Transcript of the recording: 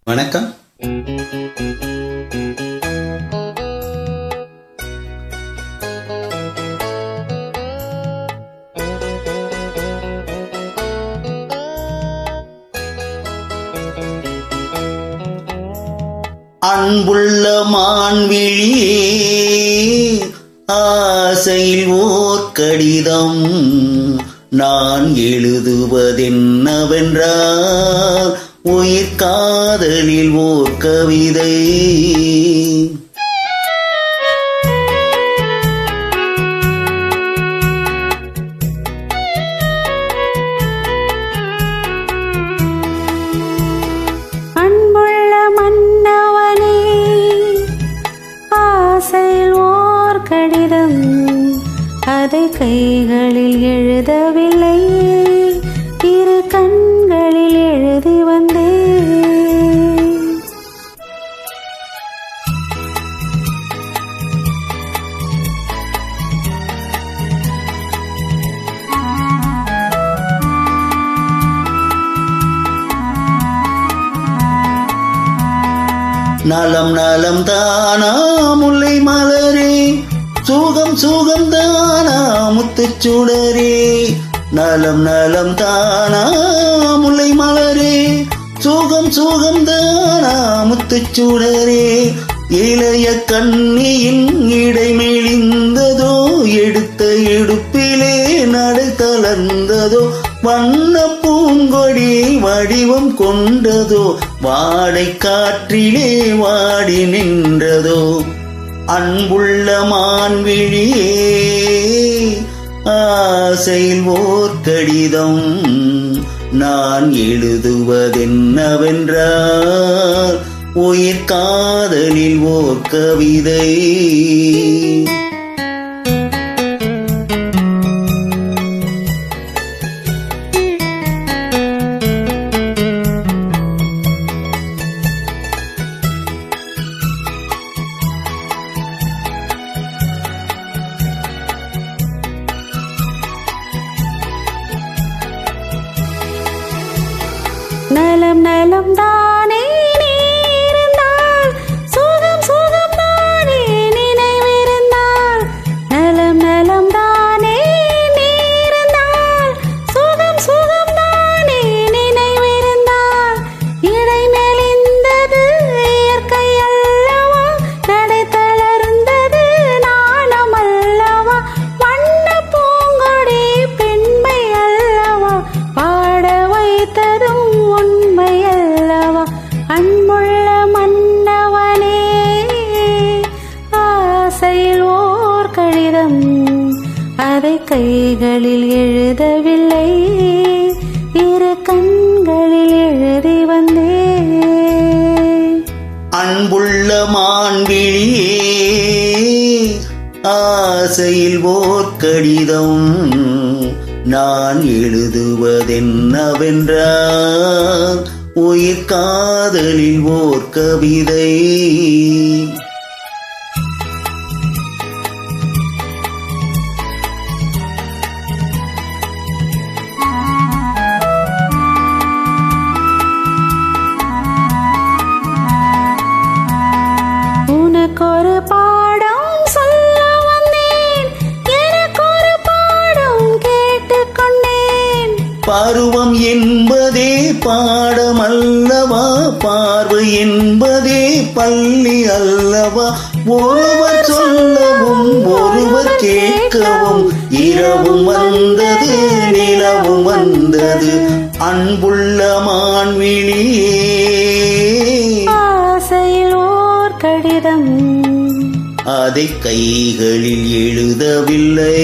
வணக்கம். அன்புள்ள மான்விழியே, ஆசையில் ஓர் கடிதம் நான் எழுதுவதென்னவென்றால் உயிர் காதலில் ஓர் கவிதை. அன்புள்ள மன்னவனே, ஆசையில் ஓர் கடிதம் அதை கைகளில் எழுதவில்லை, இரு கண்களில் எழுதி வந்தேன். நலம் நலம் தானா முல்லை மலரே, சுகம் சுகம் தானா முத்துச் சுடரே. நலம் நலம் தானா முல்லை மலரே, சுகம் சுகம் தானா முத்துச் சுடரே. இளைய கண்ணியின் இடை மெலிந்ததோ, எடுத்த எடுப்பிலே நடை தளர்ந்ததோ. வண்ண பூங்கொடி வடிவம் கொண்டதோ, வாடை காற்றிலே வாடி நின்றதோ. அன்புள்ள மான்விழியே, ஆசையில் ஓர் கடிதம் நான் எழுதுவதென்னவென்றால் உயிர் காதலில் ஓர் கவிதை. நலம் நலம் தானே நீ இருந்தால், சுகம் சுகம் தானே நினைவிருந்தால். நலம் நலம் தானே நீ இருந்தால், சுகம் சுகம் தானே நினைவிருந்தால். இடை மெலிந்தது இயற்கை அல்லவா, நடை தளர்ந்தது நாணம் அல்லவா. வண்ண பூங்கொடி பெண்மை அல்லவா, பாட வைத்ததும் உண்மை அல்லவா. அன்புள்ள மன்னவனே, ஆசையில் ஓர் கடிதம் அதை கைகளில் எழுதவில்லை, இரு கண்களில் எழுதி வந்தேன். அன்புள்ள மான்விழியே, ஆசையில் ஓர் கடிதம் நான் எழுதுவதென்னவென்றால் உயிர் காதலில் ஓர் கவிதை. உனக்கொரு பாடம் சொல்ல வந்தேன், எனக்கொரு பாடம் கேட்டுக்கொண்டேன். பருவம் என்பதே பாடமல்லவா, பார்வை என்பதே பள்ளி அல்லவா. ஒருவர் சொல்லவும் ஒருவர் கேட்கவும், இரவும் வந்தது நிலவும் வந்தது. அன்புள்ள மான்விழியே, ஆசையில் ஓர் கடிதம் அதை கைகளில் எழுதவில்லை,